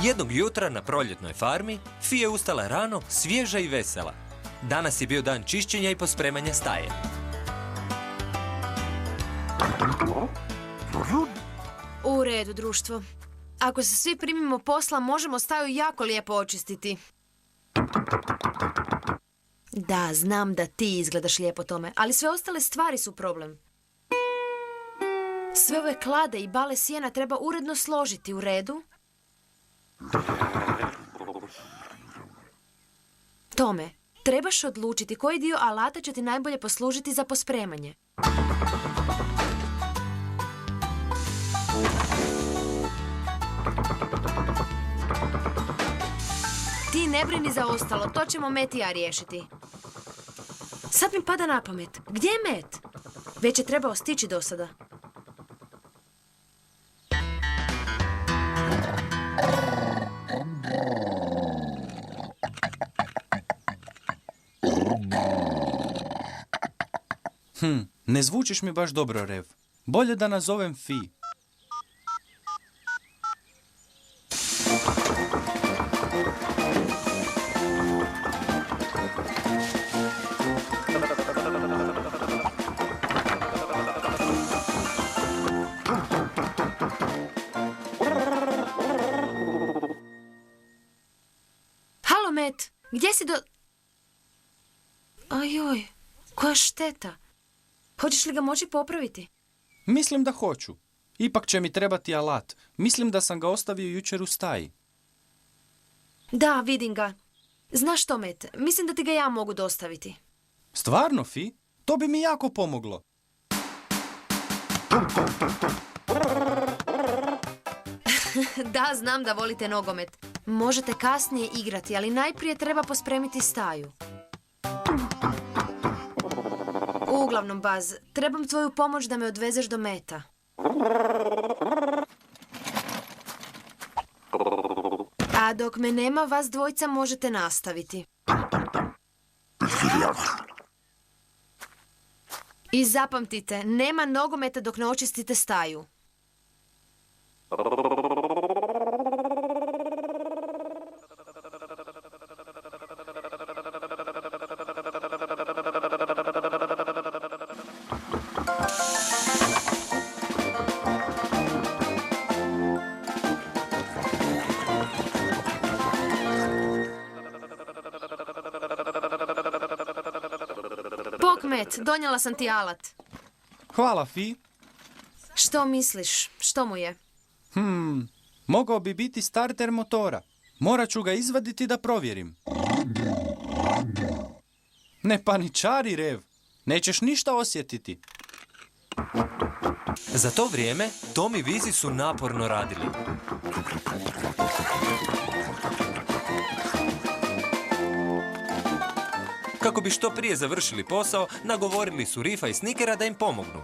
Jednog jutra na proljetnoj farmi Fi je ustala rano, svježa i vesela. Danas je bio dan čišćenja i pospremanja staje. U redu, društvo. Ako se svi primimo posla, možemo staju jako lijepo očistiti. Da, znam da ti izgledaš lijepo tome, ali sve ostale stvari su problem. Sve ove klade i bale sjena treba uredno složiti, u redu? Tome, trebaš odlučiti koji dio alata će ti najbolje poslužiti za pospremanje. Ti ne brini za ostalo, to ćemo Met i ja riješiti. Sad mi pada na pamet, gdje je Met? Već je trebao stići do sada. Ne zvučiš mi baš dobro, Rev. Bolje da nazovem Fi. Halo, Met, gdje si Ajoj, koja šteta. Hoćeš li ga moći popraviti? Mislim da hoću. Ipak će mi trebati alat. Mislim da sam ga ostavio jučer u staji. Da, vidim ga. Znaš što, Met, mislim da ti ga ja mogu dostaviti. Stvarno, Fi? To bi mi jako pomoglo. Da, znam da volite nogomet. Možete kasnije igrati, ali najprije treba pospremiti staju. Uglavnom, Baz, trebam tvoju pomoć da me odvezeš do Meta. A dok me nema, vas dvojica možete nastaviti. I zapamtite, nema nogometa dok ne očistite staju. Bok, Met, donijela sam ti alat. Hvala, Fi. Što misliš? Što mu je? Mogao bi biti starter motora. Morat ću ga izvaditi da provjerim. Ne paničari, Rev. Nećeš ništa osjetiti. Za to vrijeme Tom i Vizi su naporno radili. Kako bi što prije završili posao, nagovorili su Rifa i Snickera da im pomognu.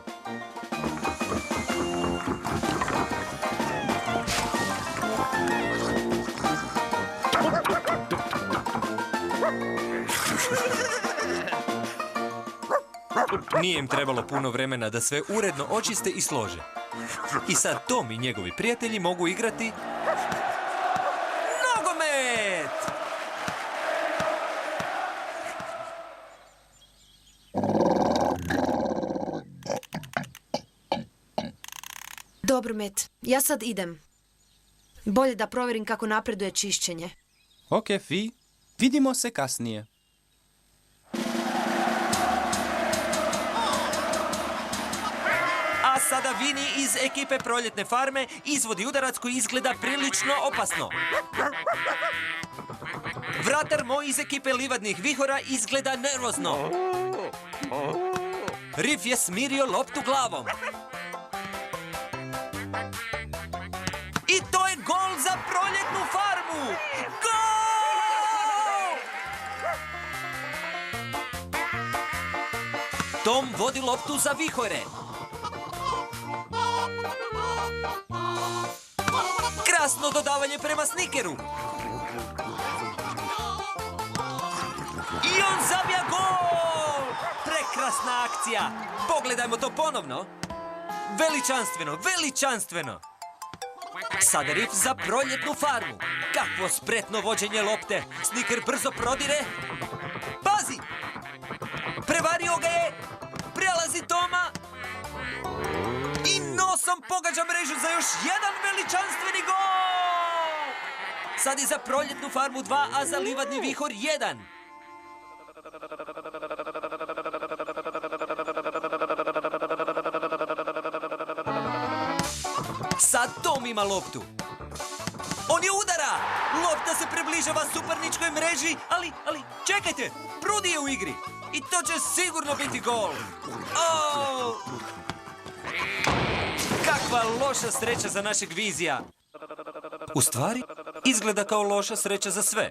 Nije im trebalo puno vremena da sve uredno očiste i slože. I sad Tom i njegovi prijatelji mogu igrati nogomet! Dobro, Met, ja sad idem. Bolje da provjerim kako napreduje čišćenje. Ok, Fi. Vidimo se kasnije. A sada Vini iz ekipe Proljetne farme izvodi udarac koji izgleda prilično opasno. Vratar moj iz ekipe Livadnih vihora izgleda nervozno. Rif je smirio loptu glavom. I to je gol za Proljetnu farmu! Gol! Tom vodi loptu za vihore. Krasno dodavanje prema Snickeru. I on zabija gol! Prekrasna akcija! Pogledajmo to ponovno. Veličanstveno, veličanstveno! Sada Rif za proljetnu farmu. Kakvo spretno vođenje lopte. Sniker brzo prodire. Pazi! Prevario ga je. Prelazi Toma. I nosom pogađa mrežu za još jedan veličanstveni gol! Sad je za proljetnu farmu 2, a za livadni vihor 1. Sad Tom ima loptu. On je udara! Lopta se približava suparničkoj mreži, ali čekajte! Prudi je u igri! I to će sigurno biti gol! Oh! Kakva loša sreća za našeg Vizija! U stvari, izgleda kao loša sreća za sve.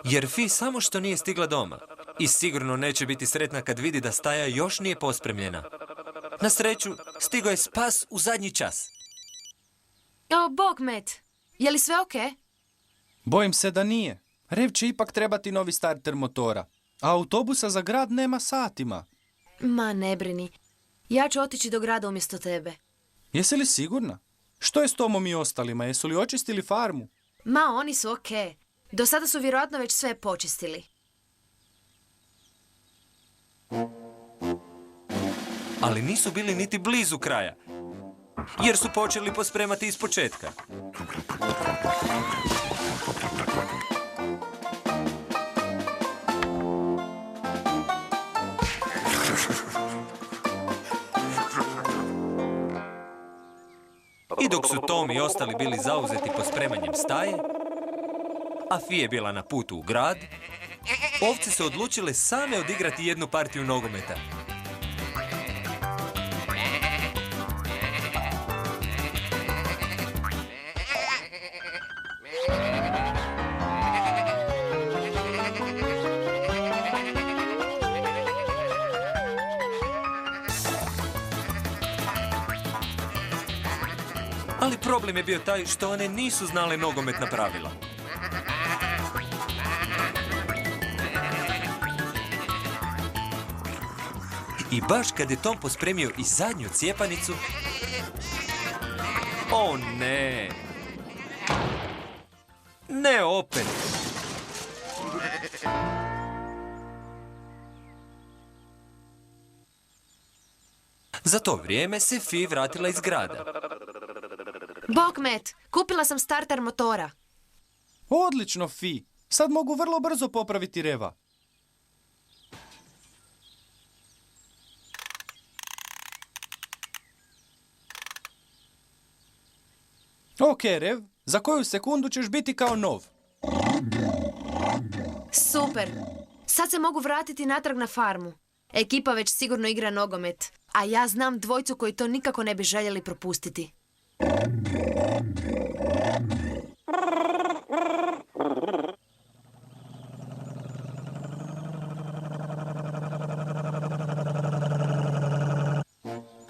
Jer Fi samo što nije stigla doma. I sigurno neće biti sretna kad vidi da staja još nije pospremljena. Na sreću, stigao je spas u zadnji čas. O, bog, Met. Je li sve okej? Bojim se da nije. Rev će ipak trebati novi starter motora. A autobusa za grad nema satima. Ma, ne brini. Ja ću otići do grada umjesto tebe. Jesi li sigurna? Što je s Tomom i ostalima? Jesu li očistili farmu? Ma, oni su okej. Do sada su vjerojatno već sve počistili. Ali nisu bili niti blizu kraja. Jer su počeli pospremati iz početka. I dok su Tom i ostali bili zauzeti pospremanjem staje, a Fi je bila na putu u grad, ovce su odlučile same odigrati jednu partiju nogometa. Ali problem je bio taj što one nisu znale nogometna pravila. I baš kad je Tom pospremio i zadnju cijepanicu... O ne! Ne opet! Za to vrijeme se Fi vratila iz grada. Bog, Met. Kupila sam starter motora. Odlično, Fi. Sad mogu vrlo brzo popraviti Reva. Ok, Rev. Za koju sekundu ćeš biti kao nov. Super. Sad se mogu vratiti natrag na farmu. Ekipa već sigurno igra nogomet. A ja znam dvojcu koji to nikako ne bi željeli propustiti.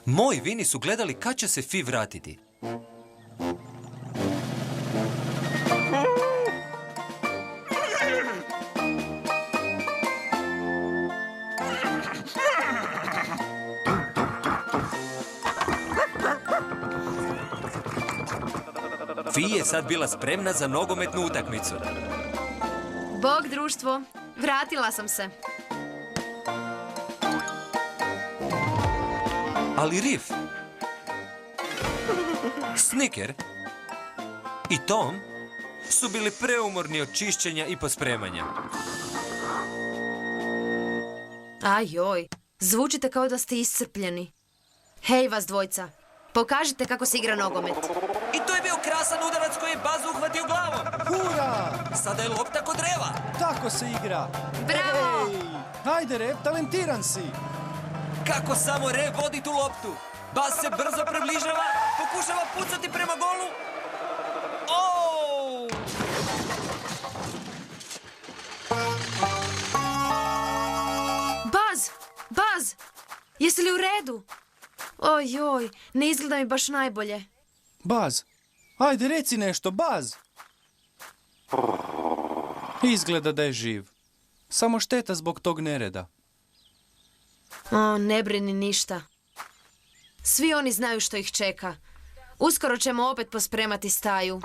Moji Vini su gledali kad će se Fi vratiti. Fi je sad bila spremna za nogometnu utakmicu. Bog, društvo. Vratila sam se. Ali Rif, Sniker i Tom su bili preumorni od čišćenja i pospremanja. Ajoj, zvučite kao da ste iscrpljeni. Hej vas dvojca, pokažite kako se igra nogomet. I to je bio krasan udarac koji je Bazu uhvatio glavom. Hura! Sada je lopta kod Reva. Tako se igra. Bravo! Ej! Hajde, Rev, talentiran si. Kako samo Rev vodi tu loptu. Baz se brzo približava, pokušava pucati prema golu. Oh! Baz, jesi li u redu? Ojoj, ne izgleda mi baš najbolje. Baz, ajde reci nešto, Baz. Izgleda da je živ. Samo šteta zbog tog nereda. O, ne brini ništa. Svi oni znaju što ih čeka. Uskoro ćemo opet pospremati staju.